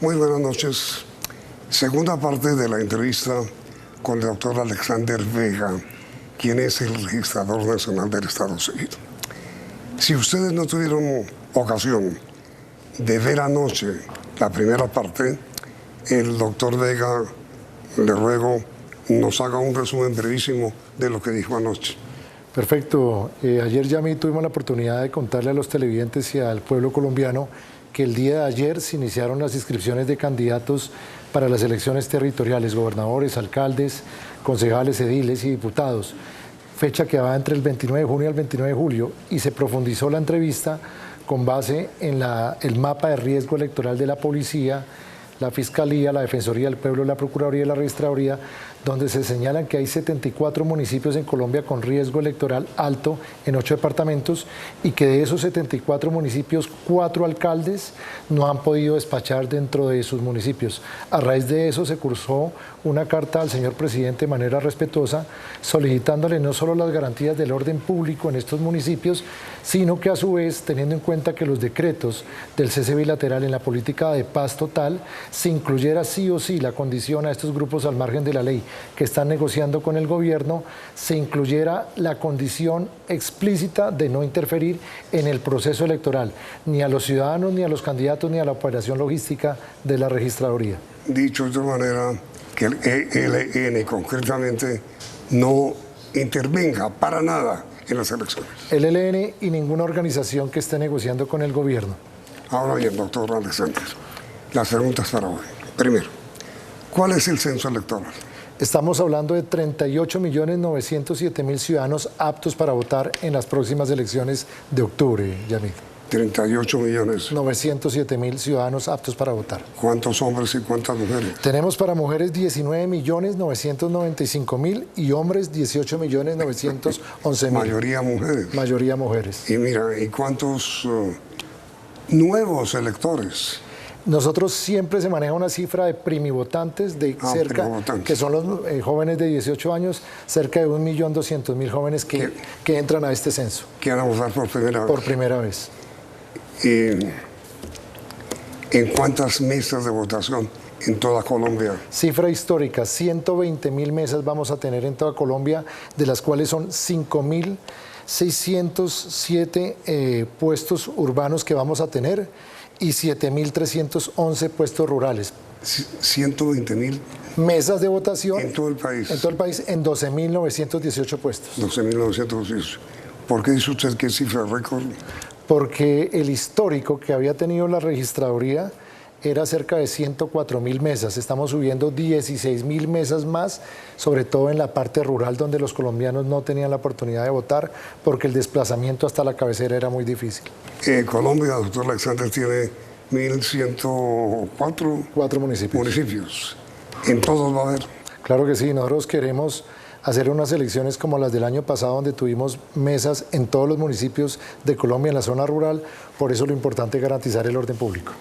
Muy buenas noches. Segunda parte de la entrevista con el doctor Alexander Vega, quien es el registrador nacional del Estado Civil. Si ustedes no tuvieron ocasión de ver anoche la primera parte, el doctor Vega, le ruego, nos haga un resumen brevísimo de lo que dijo anoche. Perfecto. Ayer ya tuvimos la oportunidad de contarle a los televidentes y al pueblo colombiano que el día de ayer se iniciaron las inscripciones de candidatos para las elecciones territoriales, gobernadores, alcaldes, concejales, ediles y diputados, fecha que va entre el 29 de junio y el 29 de julio, y se profundizó la entrevista con base en el mapa de riesgo electoral de la policía, la Fiscalía, la Defensoría del Pueblo, la Procuraduría y la Registraduría, donde se señalan que hay 74 municipios en Colombia con riesgo electoral alto en 8 departamentos y que de esos 74 municipios, 4 alcaldes no han podido despachar dentro de sus municipios. A raíz de eso se cursó una carta al señor presidente de manera respetuosa, solicitándole no solo las garantías del orden público en estos municipios, sino que a su vez, teniendo en cuenta que los decretos del cese bilateral en la política de paz total, se incluyera sí o sí la condición a estos grupos al margen de la ley que están negociando con el gobierno, se incluyera la condición explícita de no interferir en el proceso electoral, ni a los ciudadanos, ni a los candidatos, ni a la operación logística de la registraduría. Dicho de otra manera, que el ELN concretamente no intervenga para nada en las elecciones. El ELN y ninguna organización que esté negociando con el gobierno. Ahora bien, doctor Alexander, las preguntas para hoy. Primero, ¿cuál es el censo electoral? Estamos hablando de 38.907.000 ciudadanos aptos para votar en las próximas elecciones de octubre, Yamil. 38 millones. 907.000 ciudadanos aptos para votar. ¿Cuántos hombres y cuántas mujeres? Tenemos para mujeres 19.995.000 y hombres 18.911.000. Mayoría mujeres. Mayoría mujeres. Y mira, ¿y cuántos nuevos electores? Nosotros siempre se maneja una cifra de primivotantes de cerca, que son los jóvenes de 18 años, cerca de 1.200.000 jóvenes que entran a este censo. Que van a votar por primera vez. Por primera vez. ¿En cuántas mesas de votación en toda Colombia? Cifra histórica, 120.000 mesas vamos a tener en toda Colombia, de las cuales son 5.607 puestos urbanos que vamos a tener y 7.311 puestos rurales. 120.000 mesas de votación en todo el país. En todo el país, en 12.918 puestos. 12.918. ¿Por qué dice usted que es cifra récord? Porque el histórico que había tenido la registraduría era cerca de 104.000 mesas. Estamos subiendo 16.000 mesas más, sobre todo en la parte rural donde los colombianos no tenían la oportunidad de votar porque el desplazamiento hasta la cabecera era muy difícil. Colombia, doctor Alexander, tiene 1.104 municipios. ¿En todos va a haber? Claro que sí, nosotros queremos hacer unas elecciones como las del año pasado, donde tuvimos mesas en todos los municipios de Colombia, en la zona rural. Por eso lo importante es garantizar el orden público.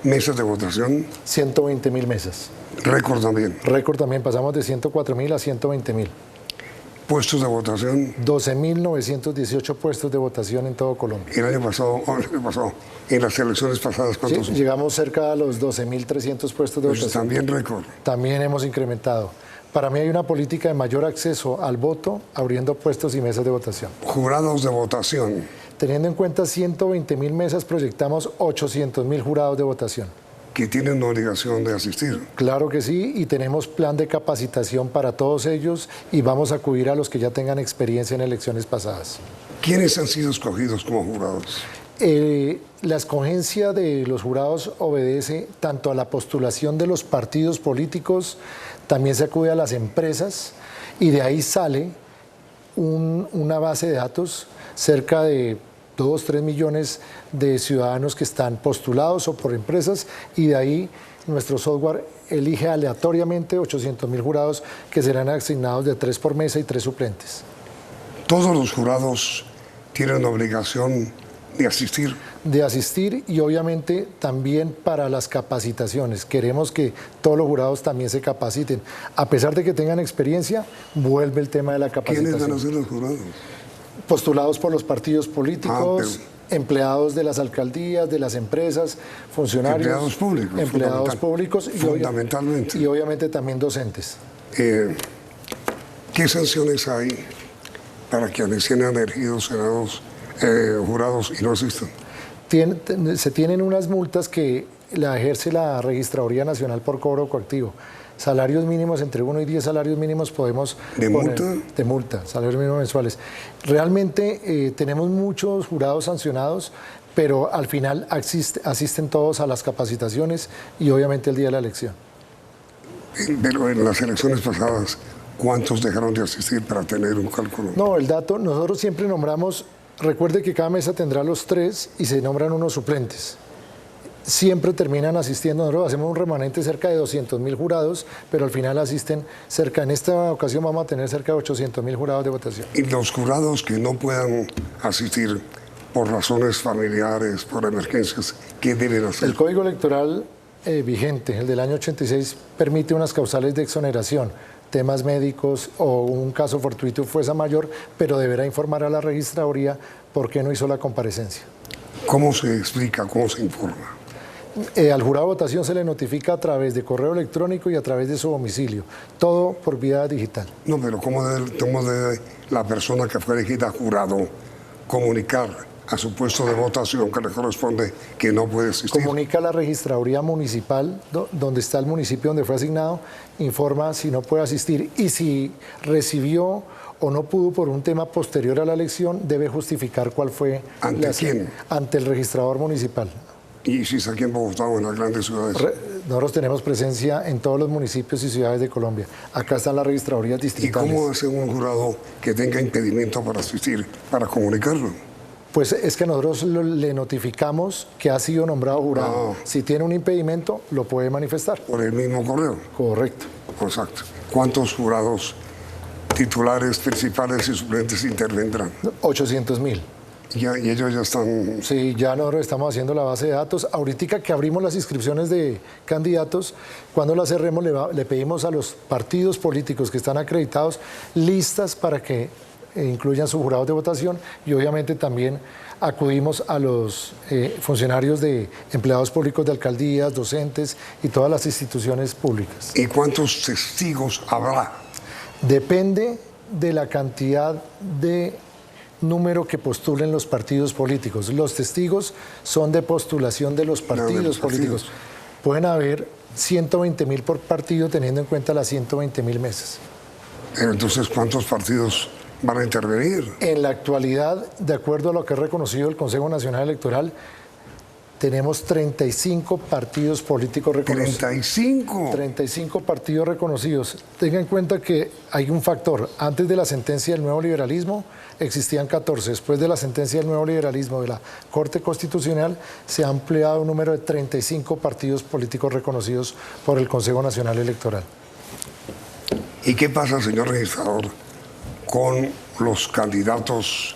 ¿Mesas de votación? 120.000 mesas. ¿Récord también? Récord también, pasamos de 104.000 a 120.000. ¿Puestos de votación? 12.918 puestos de votación en todo Colombia. El año pasado, en las elecciones pasadas, ¿cuántos? Sí, llegamos cerca a los 12.300 puestos de votación. También récord. También hemos incrementado. Para mí hay una política de mayor acceso al voto, abriendo puestos y mesas de votación. Jurados de votación. Teniendo en cuenta 120.000 mesas, proyectamos 800.000 jurados de votación. ¿Que tienen la obligación de asistir? Claro que sí, y tenemos plan de capacitación para todos ellos y vamos a acudir a los que ya tengan experiencia en elecciones pasadas. ¿Quiénes han sido escogidos como jurados? La escogencia de los jurados obedece tanto a la postulación de los partidos políticos, también se acude a las empresas y de ahí sale una base de datos, cerca de 2-3 millones de ciudadanos que están postulados o por empresas, y de ahí nuestro software elige aleatoriamente 800.000 jurados que serán asignados de 3 por mesa y 3 suplentes. ¿Todos los jurados tienen la obligación de asistir? De asistir, y obviamente también para las capacitaciones. Queremos que todos los jurados también se capaciten. A pesar de que tengan experiencia, vuelve el tema de la capacitación. ¿Quiénes van a ser los jurados? Postulados por los partidos políticos empleados de las alcaldías, de las empresas, funcionarios. Empleados públicos. Fundamentalmente. Y obviamente también docentes. ¿Qué sanciones hay para quienes sean elegidos jurados y no asistan? Se tienen unas multas que la ejerce la Registraduría Nacional por cobro coactivo. Salarios mínimos, entre 1 y 10 salarios mínimos podemos ¿De poner, multa? De multa, salarios mínimos mensuales. Realmente tenemos muchos jurados sancionados, pero al final asisten todos a las capacitaciones y obviamente el día de la elección. Pero en las elecciones pasadas, ¿cuántos dejaron de asistir para tener un cálculo? No, el dato, nosotros siempre nombramos, recuerde que cada mesa tendrá los 3 y se nombran unos suplentes. Siempre terminan asistiendo, nosotros hacemos un remanente cerca de 200.000 jurados, pero al final asisten en esta ocasión vamos a tener cerca de 800.000 jurados de votación. Y los jurados que no puedan asistir por razones familiares, por emergencias, ¿qué deben hacer? El Código Electoral vigente, el del año 86, permite unas causales de exoneración, temas médicos o un caso fortuito fuerza mayor, pero deberá informar a la registraduría por qué no hizo la comparecencia. ¿Cómo se explica, cómo se informa? Al jurado de votación se le notifica a través de correo electrónico y a través de su domicilio, todo por vía digital. No, pero ¿cómo debe la persona que fue elegida jurado comunicar a su puesto de votación que le corresponde que no puede asistir? Comunica a la registraduría municipal, donde está el municipio donde fue asignado, informa si no puede asistir y si recibió o no pudo por un tema posterior a la elección, debe justificar cuál fue. ¿Ante quién? Ante el registrador municipal. ¿Y si está aquí en Bogotá o en las grandes ciudades? Nosotros tenemos presencia en todos los municipios y ciudades de Colombia. Acá están las registradurías distritales. ¿Y cómo hace un jurado que tenga impedimento para asistir, para comunicarlo? Pues es que nosotros le notificamos que ha sido nombrado jurado. Si tiene un impedimento, lo puede manifestar. ¿Por el mismo correo? Correcto. Exacto. ¿Cuántos jurados titulares, principales y suplentes intervendrán? 800.000. Y ellos ya están... Sí, ya nosotros estamos haciendo la base de datos. Ahorita que abrimos las inscripciones de candidatos, cuando las cerremos le pedimos a los partidos políticos que están acreditados listas para que incluyan sus jurados de votación y obviamente también acudimos a los funcionarios de empleados públicos de alcaldías, docentes y todas las instituciones públicas. ¿Y cuántos testigos habrá? Depende de la cantidad de número que postulen los partidos políticos. Los testigos son de postulación de los partidos políticos. Pueden haber 120.000 por partido teniendo en cuenta las 120.000 mesas. Entonces, ¿cuántos partidos van a intervenir? En la actualidad, de acuerdo a lo que ha reconocido el Consejo Nacional Electoral, tenemos 35 partidos políticos reconocidos. ¿35? 35 partidos reconocidos. Tenga en cuenta que hay un factor. Antes de la sentencia del nuevo liberalismo existían 14. Después de la sentencia del nuevo liberalismo de la Corte Constitucional se ha ampliado un número de 35 partidos políticos reconocidos por el Consejo Nacional Electoral. ¿Y qué pasa, señor registrador, con los candidatos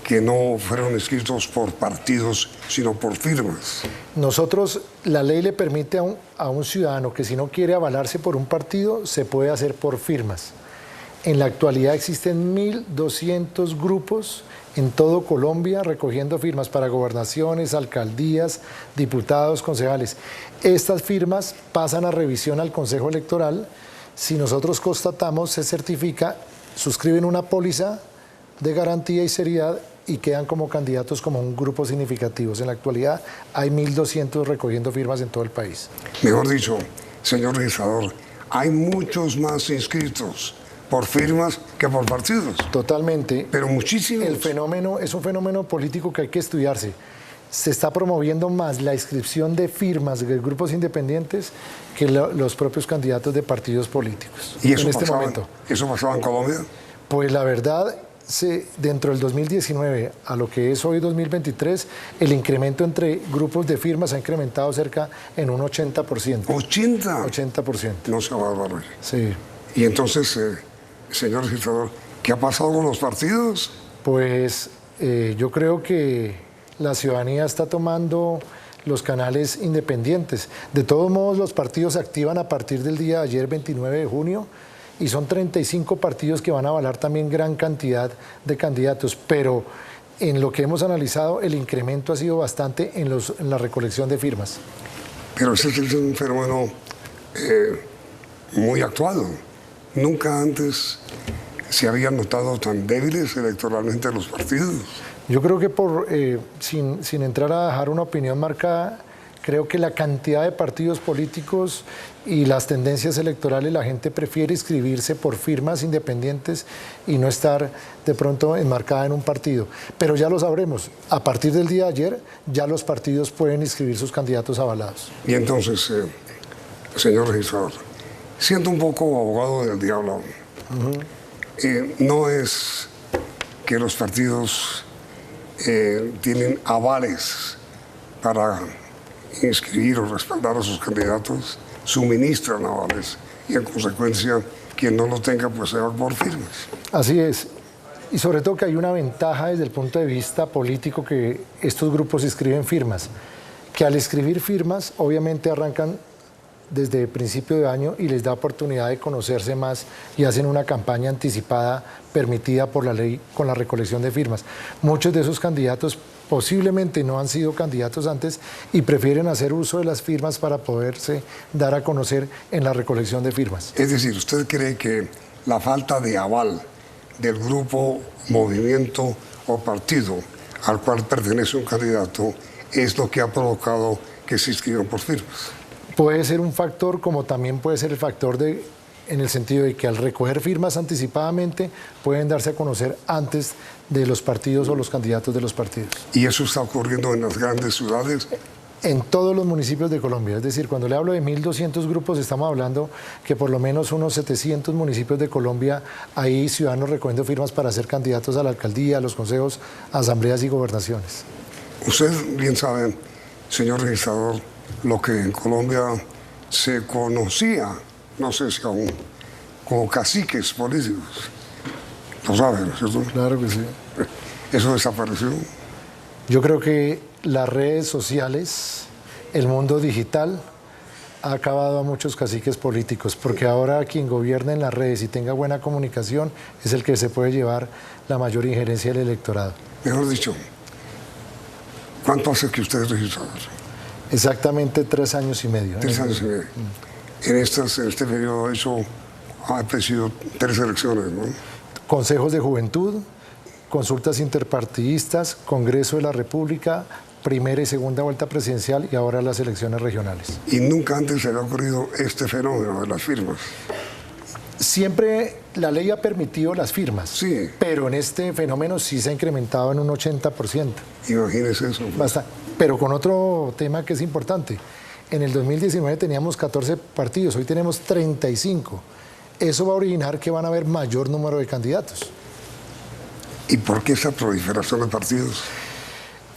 que no fueron inscritos por partidos, sino por firmas? Nosotros, la ley le permite a un ciudadano que si no quiere avalarse por un partido, se puede hacer por firmas. En la actualidad existen 1.200 grupos en todo Colombia recogiendo firmas para gobernaciones, alcaldías, diputados, concejales. Estas firmas pasan a revisión al Consejo Electoral. Si nosotros constatamos, se certifica, suscriben una póliza de garantía y seriedad y quedan como candidatos como un grupo significativos. En la actualidad hay 1.200 recogiendo firmas en todo el país. Mejor dicho, señor registrador, hay muchos más inscritos por firmas que por partidos. Totalmente. Pero muchísimos. El fenómeno es un fenómeno político que hay que estudiarse. Se está promoviendo más la inscripción de firmas de grupos independientes que los propios candidatos de partidos políticos. ¿Y eso en este momento? ¿Eso pasaba en Colombia? Pues la verdad, dentro del 2019 a lo que es hoy 2023, el incremento entre grupos de firmas ha incrementado cerca en un 80%. ¿80? 80%. No se va a barrer. Sí. Y entonces, señor registrador, ¿qué ha pasado con los partidos? Pues yo creo que la ciudadanía está tomando los canales independientes. De todos modos, los partidos se activan a partir del día de ayer, 29 de junio, y son 35 partidos que van a avalar también gran cantidad de candidatos, pero en lo que hemos analizado, el incremento ha sido bastante en la recolección de firmas. Pero ese es un fenómeno muy actual. Nunca antes se habían notado tan débiles electoralmente los partidos. Yo creo que sin entrar a dejar una opinión marcada, creo que la cantidad de partidos políticos y las tendencias electorales, la gente prefiere inscribirse por firmas independientes y no estar de pronto enmarcada en un partido. Pero ya lo sabremos, a partir del día de ayer ya los partidos pueden inscribir sus candidatos avalados. Y entonces, señor registrador, siendo un poco abogado del diablo, no es que los partidos tienen avales para inscribir o respaldar a sus candidatos, suministran avales y en consecuencia quien no lo tenga pues se va por firmas. Así es. Y sobre todo que hay una ventaja desde el punto de vista político que estos grupos inscriben firmas, que al escribir firmas obviamente arrancan desde principio de año y les da oportunidad de conocerse más y hacen una campaña anticipada permitida por la ley con la recolección de firmas. Muchos de esos candidatos posiblemente no han sido candidatos antes y prefieren hacer uso de las firmas para poderse dar a conocer en la recolección de firmas. Es decir, ¿usted cree que la falta de aval del grupo, movimiento o partido al cual pertenece un candidato es lo que ha provocado que se inscriban por firmas? Puede ser un factor, como también puede ser el factor en el sentido de que al recoger firmas anticipadamente pueden darse a conocer antes de los partidos o los candidatos de los partidos. ¿Y eso está ocurriendo en las grandes ciudades? En todos los municipios de Colombia. Es decir, cuando le hablo de 1.200 grupos, estamos hablando que por lo menos unos 700 municipios de Colombia hay ciudadanos recogiendo firmas para ser candidatos a la alcaldía, a los consejos, asambleas y gobernaciones. Usted bien sabe, señor registrador, lo que en Colombia se conocía, no sé si aún, como caciques políticos. Lo saben, ¿no es cierto? Claro que sí. ¿Eso desapareció? Yo creo que las redes sociales, el mundo digital, ha acabado a muchos caciques políticos, porque ahora quien gobierna en las redes y tenga buena comunicación es el que se puede llevar la mayor injerencia del electorado. Mejor dicho, ¿cuánto hace que usted es registrador? Exactamente 3 años y medio. 3 años y medio. En este periodo ha presidido 3 elecciones, ¿no? Consejos de juventud, consultas interpartidistas, Congreso de la República, primera y segunda vuelta presidencial y ahora las elecciones regionales. Y nunca antes se había ocurrido este fenómeno de las firmas. Siempre la ley ha permitido las firmas, sí, pero en este fenómeno sí se ha incrementado en un 80%. Imagínese eso. Basta. Pero con otro tema que es importante. En el 2019 teníamos 14 partidos, hoy tenemos 35. Eso va a originar que van a haber mayor número de candidatos. ¿Y por qué esa proliferación de partidos?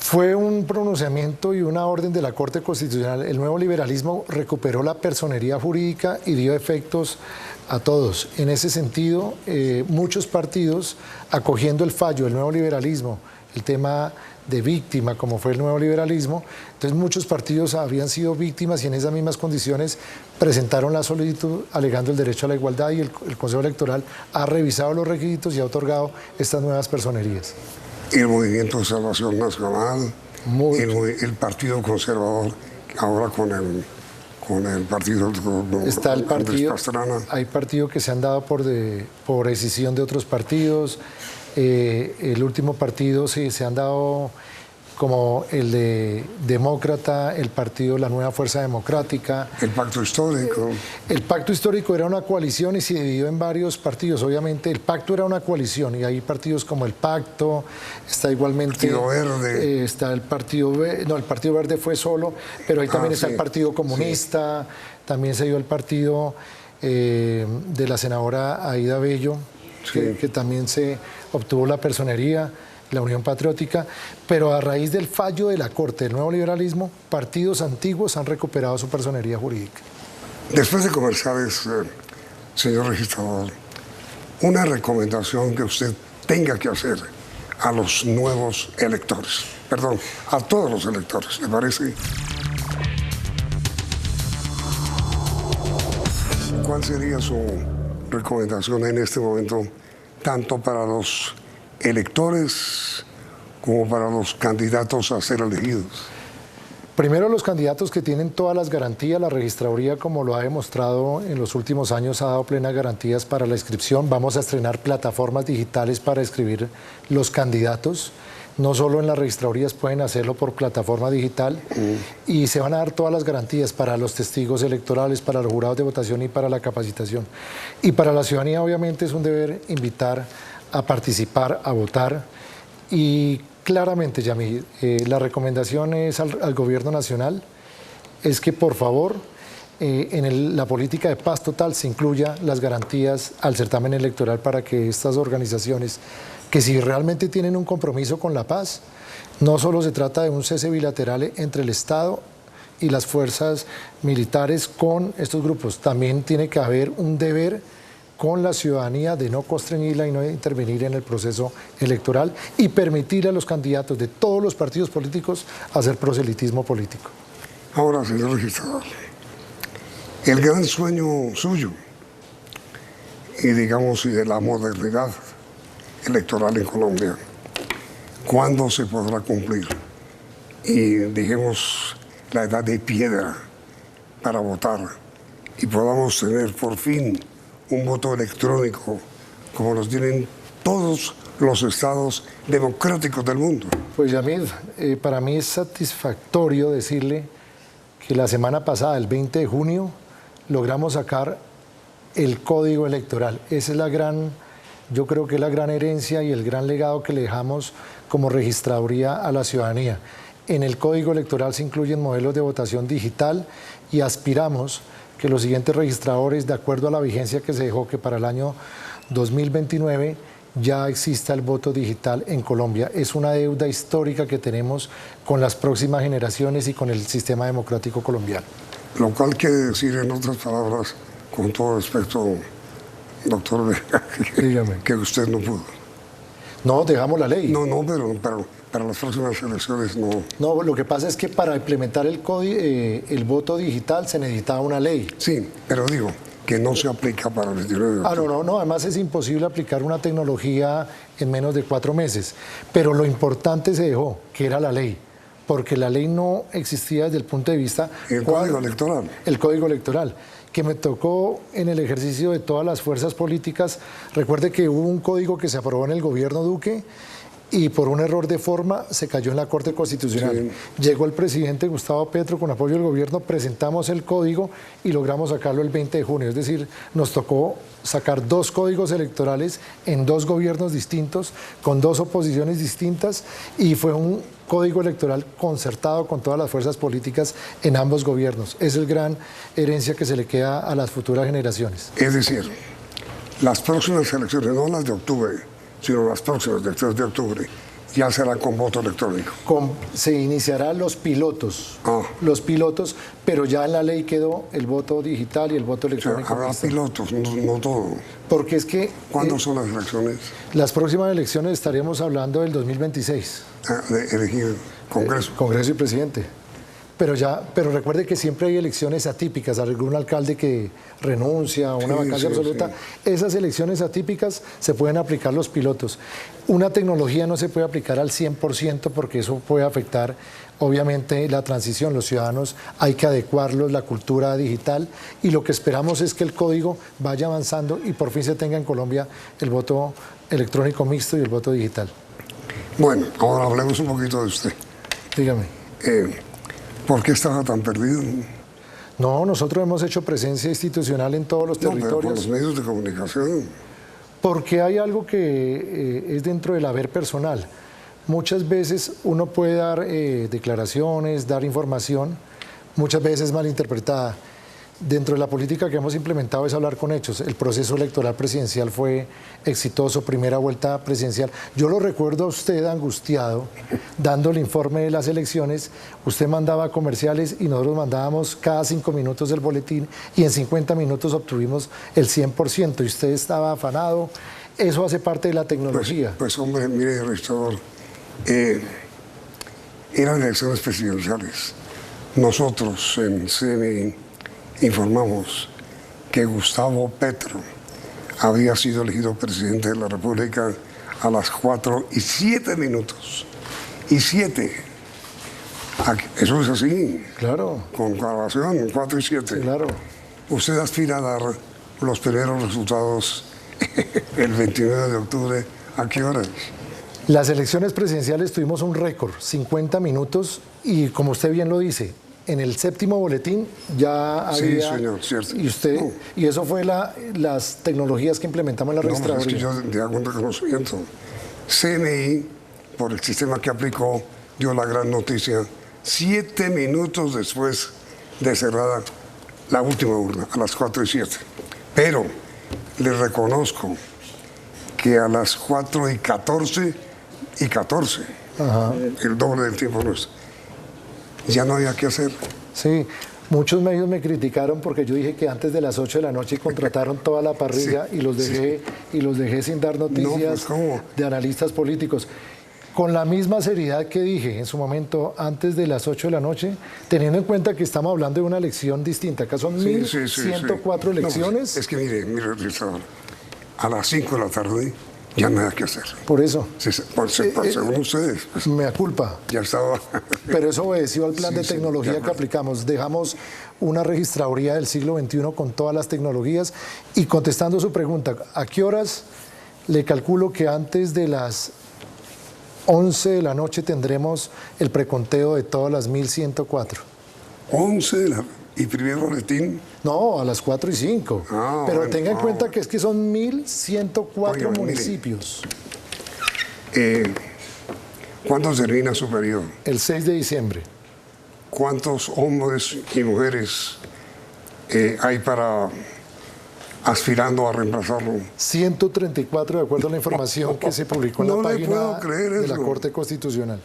Fue un pronunciamiento y una orden de la Corte Constitucional. El nuevo liberalismo recuperó la personería jurídica y dio efectos a todos. En ese sentido, muchos partidos, acogiendo el fallo del nuevo liberalismo, el tema de víctima, como fue el nuevo liberalismo, entonces muchos partidos habían sido víctimas y en esas mismas condiciones presentaron la solicitud alegando el derecho a la igualdad y el Consejo Electoral ha revisado los requisitos y ha otorgado estas nuevas personerías. El Movimiento de Salvación Nacional, el Partido Conservador, ahora con el partido está el partido, Pastrana. Hay partidos que se han dado por decisión de otros partidos. El último partido sí se han dado como el de Demócrata, el partido La Nueva Fuerza Democrática. El Pacto Histórico. El Pacto Histórico era una coalición y se dividió en varios partidos. Obviamente el Pacto era una coalición y hay partidos como el Pacto, está igualmente... El Partido Verde. Está el Partido Verde, no, el Partido Verde fue solo, pero ahí también está el Partido Comunista, también se dio el partido de la senadora Aida Bello, que también se obtuvo la personería, la Unión Patriótica, pero a raíz del fallo de la Corte del nuevo liberalismo, partidos antiguos han recuperado su personería jurídica. Después de comerciales, señor registrador, una recomendación que usted tenga que hacer a los nuevos electores, perdón, a todos los electores, ¿le parece? ¿Cuál sería su recomendación en este momento, tanto para los electores como para los candidatos a ser elegidos? Primero, los candidatos que tienen todas las garantías. La registraduría, como lo ha demostrado en los últimos años, ha dado plenas garantías para la inscripción. Vamos a estrenar plataformas digitales para inscribir los candidatos. No solo en las registradurías, pueden hacerlo por plataforma digital y se van a dar todas las garantías para los testigos electorales, para los jurados de votación y para la capacitación. Y para la ciudadanía, obviamente, es un deber invitar a participar, a votar. Y claramente, Yamil, la recomendación es al Gobierno Nacional es que, por favor, en la política de paz total se incluya las garantías al certamen electoral para que estas organizaciones, que si realmente tienen un compromiso con la paz, no solo se trata de un cese bilateral entre el Estado y las fuerzas militares con estos grupos, también tiene que haber un deber con la ciudadanía de no constreñirla y no intervenir en el proceso electoral y permitir a los candidatos de todos los partidos políticos hacer proselitismo político. Ahora, señor registrador, el gran sueño suyo y digamos de la modernidad electoral en Colombia, ¿cuándo se podrá cumplir? Y dijimos la edad de piedra para votar y podamos tener por fin un voto electrónico como los tienen todos los estados democráticos del mundo. Pues Yamil, para mí es satisfactorio decirle que la semana pasada, el 20 de junio, logramos sacar el código electoral. Esa es la gran, yo creo que es la gran herencia y el gran legado que le dejamos como registraduría a la ciudadanía. En el código electoral se incluyen modelos de votación digital y aspiramos que los siguientes registradores, de acuerdo a la vigencia que se dejó, que para el año 2029 ya exista el voto digital en Colombia. Es una deuda histórica que tenemos con las próximas generaciones y con el sistema democrático colombiano. Lo cual quiere decir, en otras palabras, con todo respeto, doctor Vega, que usted no pudo. No, dejamos la ley. No, pero para las próximas elecciones no. No, lo que pasa es que para implementar el voto digital se necesitaba una ley. Sí, pero digo que no se aplica para el 29 de octubre. No, además es imposible aplicar una tecnología en menos de 4 meses. Pero lo importante se dejó, que era la ley, porque la ley no existía desde el punto de vista... El código electoral. El código electoral, que me tocó en el ejercicio de todas las fuerzas políticas. Recuerde que hubo un código que se aprobó en el gobierno Duque y por un error de forma se cayó en la Corte Constitucional. Sí. Llegó el presidente Gustavo Petro con apoyo del gobierno, presentamos el código y logramos sacarlo el 20 de junio. Es decir, nos tocó sacar 2 códigos electorales en 2 gobiernos distintos, con 2 oposiciones distintas, y fue un código electoral concertado con todas las fuerzas políticas en ambos gobiernos. Es el gran herencia que se le queda a las futuras generaciones. Es decir, las próximas elecciones, no las de octubre, sino las próximas del 3 de octubre, ya serán con voto electrónico. Se iniciarán los pilotos, pero ya en la ley quedó el voto digital y el voto electrónico. O sea, habrá pilotos, no todo. Porque es que... ¿Cuándo son las elecciones? Las próximas elecciones estaríamos hablando del 2026. De elegir Congreso. Congreso y presidente. Pero recuerde que siempre hay elecciones atípicas, algún alcalde que renuncia a una vacancia absoluta. Sí. Esas elecciones atípicas se pueden aplicar los pilotos. Una tecnología no se puede aplicar al 100% porque eso puede afectar obviamente la transición. Los ciudadanos hay que adecuarlos, la cultura digital, y lo que esperamos es que el código vaya avanzando y por fin se tenga en Colombia el voto electrónico mixto y el voto digital. Bueno, ahora hablemos un poquito de usted. Dígame. ¿Por qué estaba tan perdido? No, nosotros hemos hecho presencia institucional en todos los territorios. Pero por los medios de comunicación. Porque hay algo que es dentro del haber personal. Muchas veces uno puede dar declaraciones, dar información, muchas veces malinterpretada. Dentro de la política que hemos implementado es hablar con hechos. El proceso electoral presidencial fue exitoso, primera vuelta presidencial. Yo lo recuerdo a usted angustiado, dando el informe de las elecciones. Usted mandaba comerciales y nosotros mandábamos cada 5 minutos el boletín y en 50 minutos obtuvimos el 100% y usted estaba afanado. Eso hace parte de la tecnología. Pues hombre, mire, registrador, eran elecciones presidenciales. Nosotros en CNI informamos que Gustavo Petro había sido elegido presidente de la República a las 4:07. y 7. Eso es así, Claro, con grabación, 4 y 7. sí, claro. Usted aspira a dar los primeros resultados el 29 de octubre. ¿A qué horas? Las elecciones presidenciales tuvimos un récord, 50 minutos, y como usted bien lo dice, en el séptimo boletín ya Sí, había... señor, cierto. Y usted, No. y eso fue las tecnologías que implementamos en la No, pues es registraduría. que yo le hago un reconocimiento. CNI, por el sistema que aplicó, dio la gran noticia 7 minutos después de cerrada la última urna, a las 4 y 7. Pero le reconozco que a las 4 y 14, Ajá. el doble del tiempo nuestro, ya no había que hacer. Sí, muchos medios me criticaron porque yo dije que antes de las 8 de la noche contrataron toda la parrilla Sí, y los dejé sin dar noticias ¿cómo? de analistas políticos. Con la misma seriedad que dije en su momento antes de las 8 de la noche, teniendo en cuenta que estamos hablando de una elección distinta. Acá son 1.104 No, elecciones. es que mire, registrador, a las 5 de la tarde ya no había que hacer. Por eso, Según ustedes, pues, me da culpa. ya estaba. Pero eso obedeció al plan Sí, de sí, tecnología de que acuerdo. aplicamos. Dejamos una registraduría del siglo XXI con todas las tecnologías. Y contestando su pregunta, ¿a qué horas? Le calculo que antes de las 11 de la noche tendremos el preconteo de todas las 1.104. 11 de la, y primer boletín. No, a las 4 y 5. Ah, Pero bueno, tenga en cuenta bueno. que es que son 1.104 Oiga, mire. municipios. ¿Cuándo termina su periodo? El 6 de diciembre. ¿Cuántos hombres y mujeres hay para aspirando a reemplazarlo? 134 de acuerdo a la información que se publicó en No la le puedo página creer de la eso. Corte Constitucional.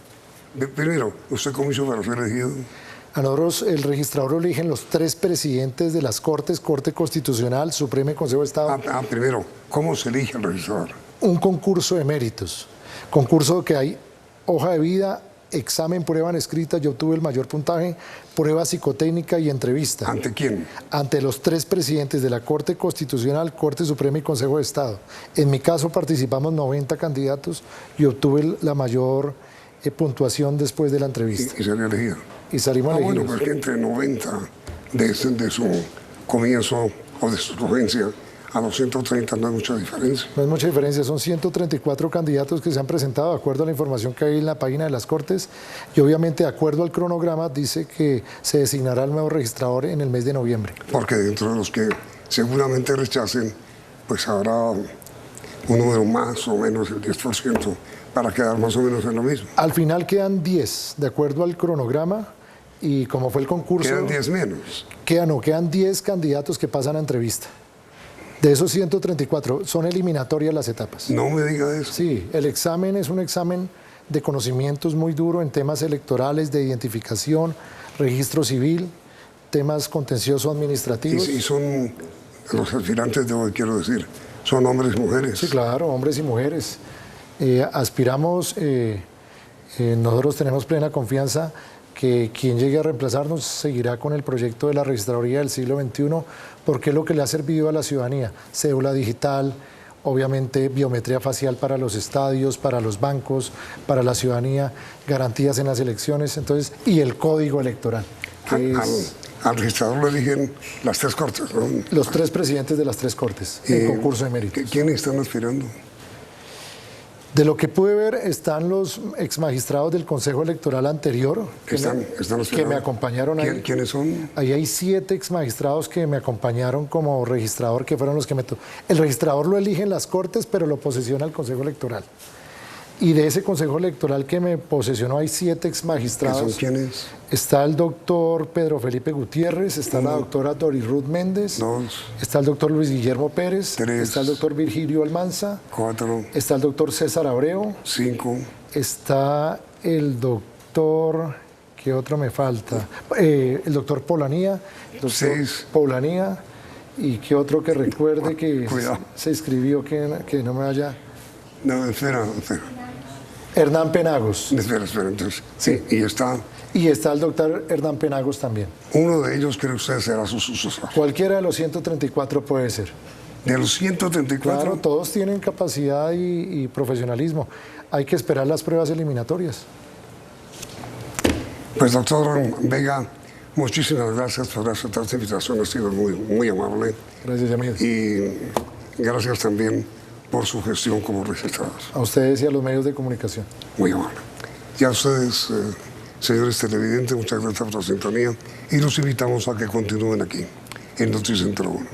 Primero, ¿usted cómo hizo para ser elegido? A nosotros el registrador lo eligen los 3 presidentes de las Cortes, Corte Constitucional, Supremo y Consejo de Estado. Primero, ¿cómo se elige el registrador? Un concurso de méritos. Concurso que hay hoja de vida, examen, prueba en escrita, yo obtuve el mayor puntaje, prueba psicotécnica y entrevista. ¿Ante quién? Ante los 3 presidentes de la Corte Constitucional, Corte Suprema y Consejo de Estado. En mi caso participamos 90 candidatos y obtuve la mayor puntuación después de la entrevista. Y salió elegido. Y salimos Bueno, elegidos. porque entre 90 de su comienzo o de su escogencia a los 130 no hay mucha diferencia. No es mucha diferencia, son 134 candidatos que se han presentado de acuerdo a la información que hay en la página de las Cortes y obviamente de acuerdo al cronograma dice que se designará el nuevo registrador en el mes de noviembre. Porque dentro de los que seguramente rechacen, pues habrá un número más o menos el 10% para quedar más o menos en lo mismo. Al final quedan 10 de acuerdo al cronograma y como fue el concurso... Quedan 10 menos. Quedan 10 candidatos que pasan a entrevista. De esos 134 son eliminatorias las etapas. No me diga eso. Sí, el examen es un examen de conocimientos muy duro en temas electorales, de identificación, registro civil, temas contenciosos administrativos. Y son los aspirantes de hoy, quiero decir, son hombres y mujeres. Sí, claro, hombres y mujeres. Aspiramos, nosotros tenemos plena confianza que quien llegue a reemplazarnos seguirá con el proyecto de la registraduría del siglo XXI, porque es lo que le ha servido a la ciudadanía. Cédula digital, obviamente biometría facial para los estadios, para los bancos, para la ciudadanía, garantías en las elecciones, entonces, y el código electoral. Que es Al registrador le eligen las 3 cortes, ¿no? los 3 presidentes de las 3 cortes, en concurso de méritos. ¿Quiénes están aspirando? De lo que pude ver están los exmagistrados del Consejo Electoral anterior Están que me acompañaron ahí. ¿Quiénes son? Ahí hay 7 exmagistrados que me acompañaron como registrador, que fueron los que El registrador lo elige en las Cortes, pero lo posesiona el Consejo Electoral. Y de ese Consejo Electoral que me posesionó hay 7 exmagistrados. ¿Son quiénes? Está el doctor Pedro Felipe Gutiérrez, está la doctora Doris Ruth Méndez, 2, está el doctor Luis Guillermo Pérez, 3, está el doctor Virgilio Almanza, 4, está el doctor César Abreu, 5, está el doctor, ¿qué otro me falta? El doctor Polanía, Polanía, y qué otro que recuerde que Cuidado. se escribió que no me vaya. No, espera. Hernán Penagos. Espera, entonces. Sí, y está. Y está el doctor Hernán Penagos también. Uno de ellos cree usted será su sucesor. Cualquiera de los 134 puede ser. De los 134. Claro, todos tienen capacidad y profesionalismo. Hay que esperar las pruebas eliminatorias. Pues doctor Vega, muchísimas gracias por aceptar esta invitación, ha sido muy amable. Gracias, Yamid. Y gracias también por su gestión como registrador. A ustedes y a los medios de comunicación. Muy amable. Y a ustedes, señores televidentes, muchas gracias por la sintonía y los invitamos a que continúen aquí en Noticentro 1.